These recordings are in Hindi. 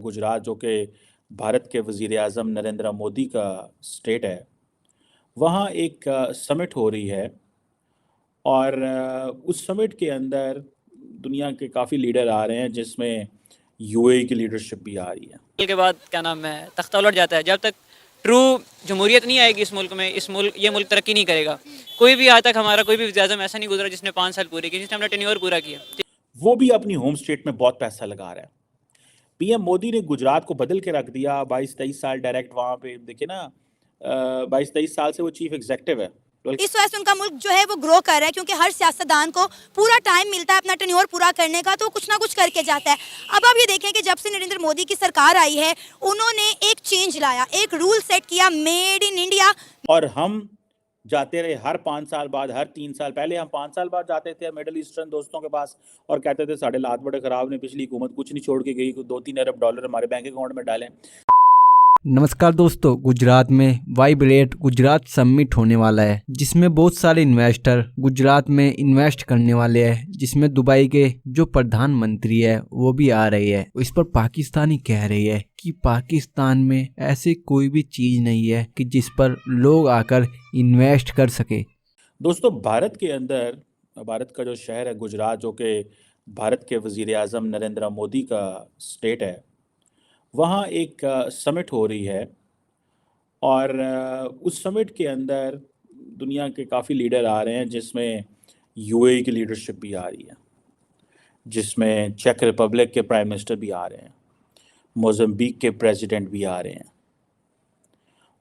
गुजरात जो कि भारत के वज़ीर आज़म नरेंद्र मोदी का स्टेट है, वहाँ एक समिट हो रही है और उस समिट के अंदर दुनिया के काफ़ी लीडर आ रहे हैं, जिसमें यूएई की लीडरशिप भी आ रही है। के बाद क्या नाम है तख्ता उलट जाता है। जब तक ट्रू जमहूरियत नहीं आएगी इस मुल्क में, ये मुल्क तरक्की नहीं करेगा। कोई भी आज तक हमारा कोई भी वज़ीर-ए-आज़म ऐसा नहीं गुजरा जिसने 5 साल पूरे किए, जिसने अपना टेन्योर पूरा किया। वो भी अपनी होम स्टेट में बहुत पैसा लगा रहा है। पीएम मोदी ने गुजरात को बदल के रख दिया। 22-23 साल डायरेक्ट वहाँ पे देखिए ना, 22-23 साल से वो चीफ एग्जीक्यूटिव है। इस वजह से उनका मुल्क जो है वो ग्रो कर रहा है, क्योंकि हर सियासतदान को पूरा टाइम मिलता है अपना टेन्योर पूरा करने का, तो कुछ ना कुछ करके जाता है। अब आप ये देखें कि जब से नरेंद्र मोदी की सरकार आई है, उन्होंने एक चेंज लाया, एक रूल सेट किया, मेड इन इंडिया। और हम जाते रहे हर 5 साल बाद, हर 3 साल। पहले हम 5 साल बाद जाते थे मिडिल ईस्टर्न दोस्तों के पास और कहते थे साढ़े हालात बड़े ख़राब ने, पिछली हुकूमत कुछ नहीं छोड़ के गई, 2-3 अरब डॉलर हमारे बैंक अकाउंट में डालें। नमस्कार दोस्तों, गुजरात में वाइब्रेट गुजरात समिट होने वाला है, जिसमें बहुत सारे इन्वेस्टर गुजरात में इन्वेस्ट करने वाले हैं, जिसमें दुबई के जो प्रधानमंत्री है वो भी आ रही है। इस पर पाकिस्तानी कह रही है कि पाकिस्तान में ऐसी कोई भी चीज़ नहीं है कि जिस पर लोग आकर इन्वेस्ट कर सके। दोस्तों, भारत के अंदर, भारत का जो शहर है गुजरात, जो कि भारत के वज़ीर आज़म नरेंद्र मोदी का स्टेट है, वहाँ एक समिट हो रही है और उस समिट के अंदर दुनिया के काफ़ी लीडर आ रहे हैं, जिसमें यूएई की लीडरशिप भी आ रही है, जिसमें चेक रिपब्लिक के प्राइम मिनिस्टर भी आ रहे हैं, मोज़म्बिक के प्रेसिडेंट भी आ रहे हैं।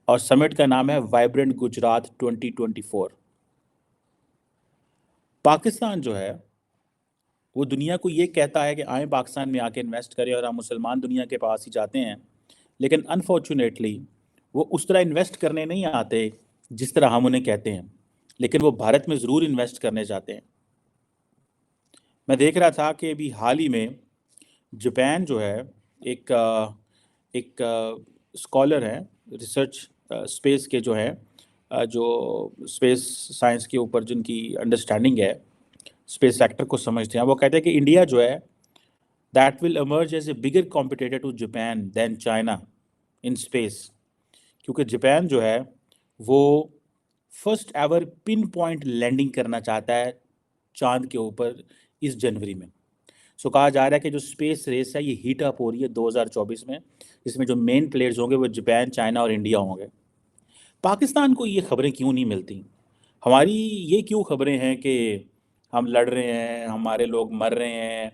और समिट का नाम है वाइब्रेंट गुजरात 2024। पाकिस्तान जो है वो दुनिया को ये कहता है कि आए पाकिस्तान में आके इन्वेस्ट करें, और हम मुसलमान दुनिया के पास ही जाते हैं, लेकिन अनफॉर्चुनेटली वो उस तरह इन्वेस्ट करने नहीं आते जिस तरह हम उन्हें कहते हैं, लेकिन वो भारत में ज़रूर इन्वेस्ट करने जाते हैं। मैं देख रहा था कि अभी हाल ही में जापान जो है, एक स्कॉलर हैं, रिसर्च स्पेस के जो हैं, जो स्पेस साइंस के ऊपर जिनकी अंडरस्टैंडिंग है, स्पेस सेक्टर को समझते हैं, वो कहते हैं कि इंडिया जो है that will emerge as a bigger competitor to Japan than China in space. क्योंकि जापान जो है वो first ever pinpoint landing करना चाहता है चांद के ऊपर इस जनवरी में। सो कहा जा रहा है कि जो स्पेस रेस है ये हीट अप हो रही है 2024 में, जिसमें जो मेन प्लेयर्स होंगे वो जापान, चाइना और इंडिया होंगे। पाकिस्तान को ये खबरें क्यों नहीं मिलती? हमारी ये क्यों खबरें हैं कि हम लड़ रहे हैं, हमारे लोग मर रहे हैं?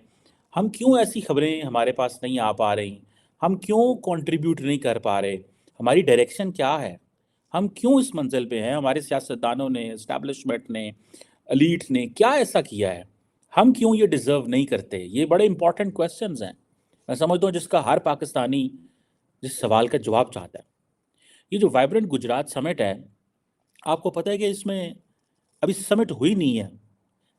हम क्यों ऐसी खबरें हमारे पास नहीं आ पा रही? हम क्यों कंट्रीब्यूट नहीं कर पा रहे? हमारी डायरेक्शन क्या है? हम क्यों इस मंजिल पे हैं? हमारे सियासतदानों ने, एस्टैब्लिशमेंट ने, एलीट ने क्या ऐसा किया है? हम क्यों ये डिज़र्व नहीं करते? ये बड़े इंपॉर्टेंट क्वेश्चंस हैं। मैं समझता हूँ जिसका हर पाकिस्तानी जिस सवाल का जवाब चाहता है। ये जो वाइब्रेंट गुजरात समिट है, आपको पता है कि इसमें अभी समिट हुई नहीं है,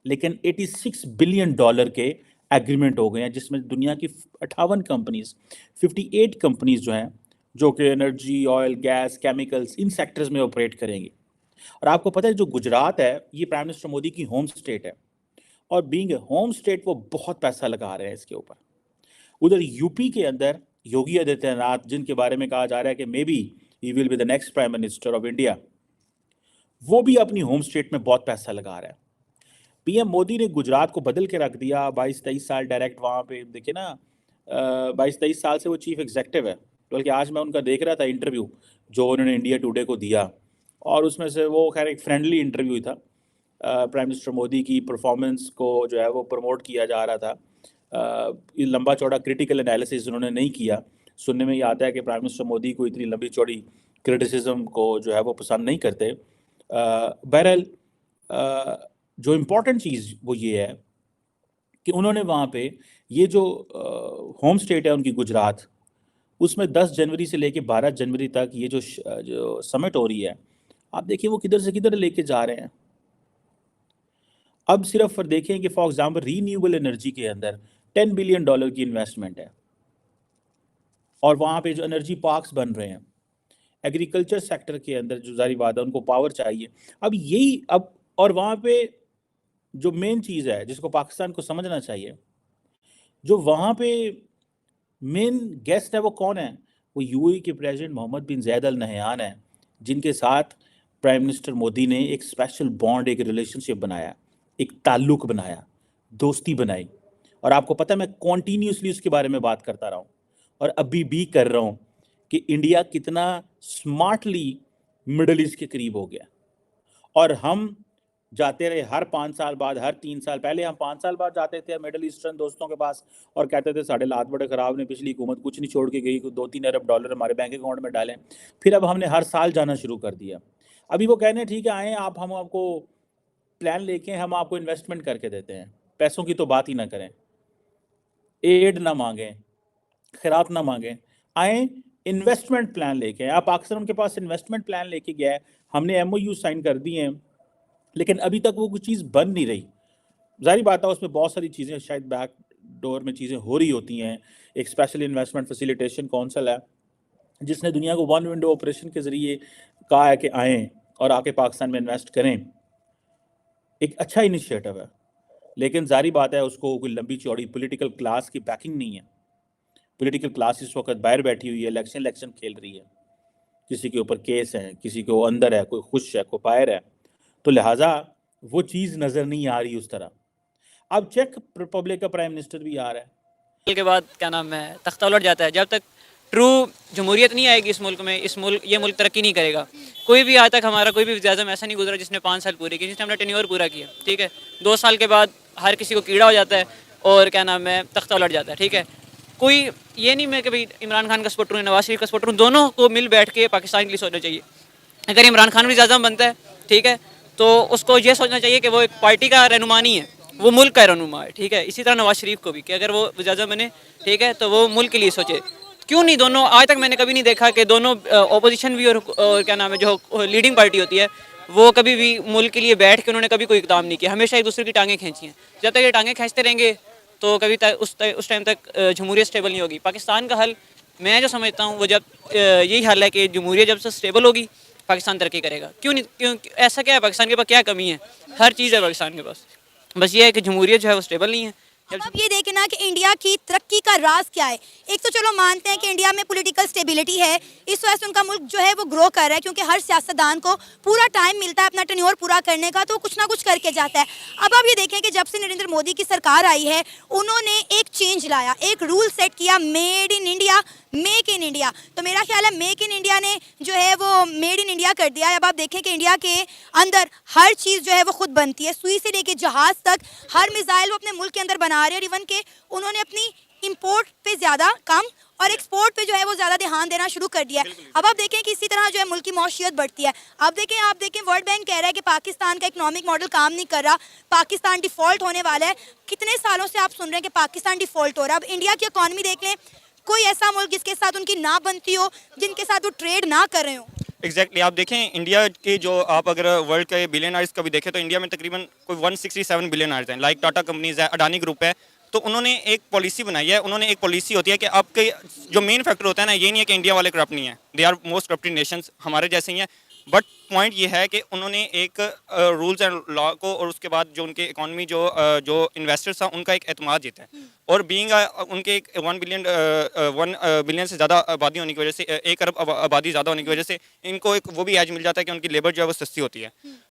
लेकिन 86 बिलियन डॉलर के एग्रीमेंट हो गए हैं, जिसमें दुनिया की 58 कंपनीज, 58 कंपनीज जो हैं, जो कि एनर्जी, ऑयल, गैस, केमिकल्स, इन सेक्टर्स में ऑपरेट करेंगी। और आपको पता है जो गुजरात है ये प्राइम मिनिस्टर मोदी की होम स्टेट है, और बीइंग ए होम स्टेट वो बहुत पैसा लगा रहे हैं इसके ऊपर। उधर यूपी के अंदर योगी आदित्यनाथ, जिनके बारे में कहा जा रहा है कि may be he will be the next prime minister of India, वो भी अपनी होम स्टेट में बहुत पैसा लगा रहा है। पीएम मोदी ने गुजरात को बदल के रख दिया। 22-23 साल डायरेक्ट वहाँ पे देखिए ना, 22-23 साल से वो चीफ एग्जीक्यूटिव है। बल्कि आज मैं उनका देख रहा था इंटरव्यू जो उन्होंने इंडिया टुडे को दिया, और उसमें से वो खैर एक फ्रेंडली इंटरव्यू था। प्राइम मिनिस्टर मोदी की परफॉर्मेंस को जो है वो प्रमोट किया जा रहा था। ये लंबा चौड़ा क्रिटिकल एनालिसिस उन्होंने नहीं किया। सुनने में ये आता है कि प्राइम मिनिस्टर मोदी को इतनी लंबी चौड़ी क्रिटिसिज्म को जो है वो पसंद नहीं करते। बहरहाल जो इम्पोर्टेंट चीज़ वो ये है कि उन्होंने वहाँ पे ये जो होम स्टेट है उनकी गुजरात, उसमें 10 जनवरी से लेके 12 जनवरी तक ये जो समिट हो रही है, आप देखिए वो किधर से किधर लेके जा रहे हैं। अब सिर्फ देखें कि फॉर एग्जांपल रीन्यूएबल एनर्जी के अंदर 10 बिलियन डॉलर की इन्वेस्टमेंट है, और वहाँ पे जो एनर्जी पार्क्स बन रहे हैं, एग्रीकल्चर सेक्टर के अंदर जो जारी बात है उनको पावर चाहिए। अब यही अब, और वहाँ पे जो मेन चीज़ है जिसको पाकिस्तान को समझना चाहिए, जो वहाँ पे मेन गेस्ट है वो कौन है? वो यूएई के प्रेसिडेंट मोहम्मद बिन ज़ायद अल नहयान है, जिनके साथ प्राइम मिनिस्टर मोदी ने एक स्पेशल बॉन्ड, एक रिलेशनशिप बनाया, एक ताल्लुक बनाया, दोस्ती बनाई। और आपको पता है मैं कॉन्टीन्यूसली उसके बारे में बात करता रहा हूँ और अभी भी कर रहा हूँ कि इंडिया कितना स्मार्टली मिडल ईस्ट के करीब हो गया। और हम जाते रहे हर 5 साल बाद, हर 3 साल, पहले हम 5 साल बाद जाते थे मिडल ईस्टर्न दोस्तों के पास और कहते थे साढ़े हालात बड़े ख़राब ने, पिछली हुकूमत कुछ नहीं छोड़ के गई, 2-3 अरब डॉलर हमारे बैंक अकाउंट में डालें। फिर अब हमने हर साल जाना शुरू कर दिया। अभी वो कह रहे हैं ठीक है आएँ आप, हम आपको प्लान लेके हम आपको इन्वेस्टमेंट करके देते हैं, पैसों की तो बात ही ना करें, एड ना मांगें, खैरात ना मांगें, आएँ इन्वेस्टमेंट प्लान लेके आएँ। आप पाकिस्तान उनके पास इन्वेस्टमेंट प्लान लेके गया है, हमने MOU साइन कर दिए हैं, लेकिन अभी तक वो कुछ चीज़ बन नहीं रही। ज़ाहिर बात है उसमें बहुत सारी चीज़ें शायद बैक डोर में चीज़ें हो रही होती हैं। एक स्पेशल इन्वेस्टमेंट फैसिलिटेशन काउंसिल है, जिसने दुनिया को वन विंडो ऑपरेशन के ज़रिए कहा है कि आएँ और आके पाकिस्तान में इन्वेस्ट करें। एक अच्छा इनिशिएटिव है, लेकिन ज़ाहिर बात है उसको कोई लंबी चौड़ी पॉलिटिकल क्लास की बैकिंग नहीं है। पॉलिटिकल क्लास इस वक्त बाहर बैठी हुई है, इलेक्शन खेल रही है, किसी के ऊपर केस है, किसी को अंदर है, कोई खुश है, कोई बाहर है, तो लिहाजा वो चीज़ नज़र नहीं आ रही उस तरह। अब चेक रिपब्लिक का प्राइम मिनिस्टर भी आ रहा है, साल के बाद क्या नाम है तख्ता उलट जाता है। जब तक ट्रू जमहूरियत नहीं आएगी इस मुल्क में, ये मुल्क तरक्की नहीं करेगा। कोई भी आज तक हमारा कोई भी वज़ीर-ए-आज़म ऐसा नहीं गुजरा जिसने 5 साल पूरे किए, जिसने अपना टेन्योर पूरा किया, ठीक है। 2 साल के बाद हर किसी को कीड़ा हो जाता है और क्या नाम है तख्ता उलट जाता है, ठीक है। कोई ये नहीं मैं कि भाई इमरान खान का सपोर्टर हूँ, नवाज शरीफ का सपोर्टर हूँ, दोनों को मिल बैठ के पाकिस्तान के लिए सोचना चाहिए। अगर इमरान खान वज़ीर-ए-आज़म बनता है, ठीक है, तो उसको ये सोचना चाहिए कि वो एक पार्टी का रहनुमा नहीं है, वो मुल्क का रहनुमा है, ठीक है। इसी तरह नवाज शरीफ को भी कि अगर वो वज़ीर-ए-आज़म बने, ठीक है, तो वो मुल्क के लिए सोचे। क्यों नहीं दोनों, आज तक मैंने कभी नहीं देखा कि दोनों ऑपोजिशन भी और क्या नाम है जो लीडिंग पार्टी होती है, वो कभी भी मुल्क के लिए बैठ के उन्होंने कभी कोई इक़दाम नहीं किया, हमेशा एक दूसरे की टांगें खींची हैं। जब तक ये टांगें खींचते रहेंगे तो कभी उस टाइम तक जमहूरियत स्टेबल नहीं होगी। पाकिस्तान का हल मैं जो समझता हूँ वो जब यही हल है कि जमहूरियत जब से स्टेबल होगी पाकिस्तान तरक्की करेगा। क्यों ऐसा क्या है, पाकिस्तान के पास क्या कमी है? हर चीज़ है पाकिस्तान के पास, बस ये है कि जमहूरियत जो है वो स्टेबल नहीं है। अब आप ये देखें ना कि इंडिया की तरक्की का राज क्या है। एक तो चलो मानते हैं कि इंडिया में पॉलिटिकल स्टेबिलिटी है, इस वजह से उनका मुल्क जो है वो ग्रो कर रहा है, क्योंकि हर सियासतदान को पूरा टाइम मिलता है अपना टेन्योर पूरा करने का, तो कुछ ना कुछ करके जाता है। अब आप ये देखें कि जब से नरेंद्र मोदी की सरकार आई है, उन्होंने एक चेंज लाया, एक रूल सेट किया, made in India, make in India. तो मेरा ख्याल है मेक इन इंडिया ने जो है वो मेड इन इंडिया कर दिया है। अब आप देखें कि इंडिया के अंदर हर चीज़ जो है वो खुद बनती है, सुई से लेके जहाज़ तक, हर मिसाइल वो अपने मुल्क के अंदर बना रहे हैं। और इवन के उन्होंने अपनी इंपोर्ट पे ज़्यादा कम और एक्सपोर्ट पे जो है वो ज़्यादा ध्यान देना शुरू कर दिया है। अब आप देखें कि इसी तरह जो है मुल्क की मौशियत बढ़ती है। आप देखें वर्ल्ड बैंक कह रहा है कि पाकिस्तान का इकोनॉमिक मॉडल काम नहीं कर रहा, पाकिस्तान डिफ़ॉल्ट होने वाला है। कितने सालों से आप सुन रहे हैं कि पाकिस्तान डिफ़ॉल्ट हो रहा है। अब इंडिया की इकॉनमी देख लें, कोई ऐसा मुल्क जिसके साथ उनकी ना बनती हो, जिनके साथ वो ट्रेड ना कर रहे हो। एग्जैक्टली आप देखें इंडिया के जो आप अगर वर्ल्ड के बिलियनर्स का भी देखें तो इंडिया में तकरीबन कोई 167 बिलियनर्स हैं। लाइक टाटा कंपनीज है, अडानी ग्रुप है, तो उन्होंने एक पॉलिसी बनाई है। उन्होंने एक पॉलिसी होती है कि आपके जो मेन फैक्टर होता है ना, ये नहीं है कि इंडिया वाले करप्ट नहीं है, they are most corrupted nations, हमारे जैसे ही हैं। बट पॉइंट ये है कि उन्होंने एक रूल्स एंड लॉ को और उसके बाद जो उनके इकॉनमी जो इन्वेस्टर्स था उनका एक एतमाद जीता है। और बीइंग उनके एक 1 बिलियन से ज़्यादा आबादी होने की वजह से, 1 अरब आबादी ज़्यादा होने की वजह से इनको एक वो भी एज मिल जाता है कि उनकी लेबर जो है वो सस्ती होती है।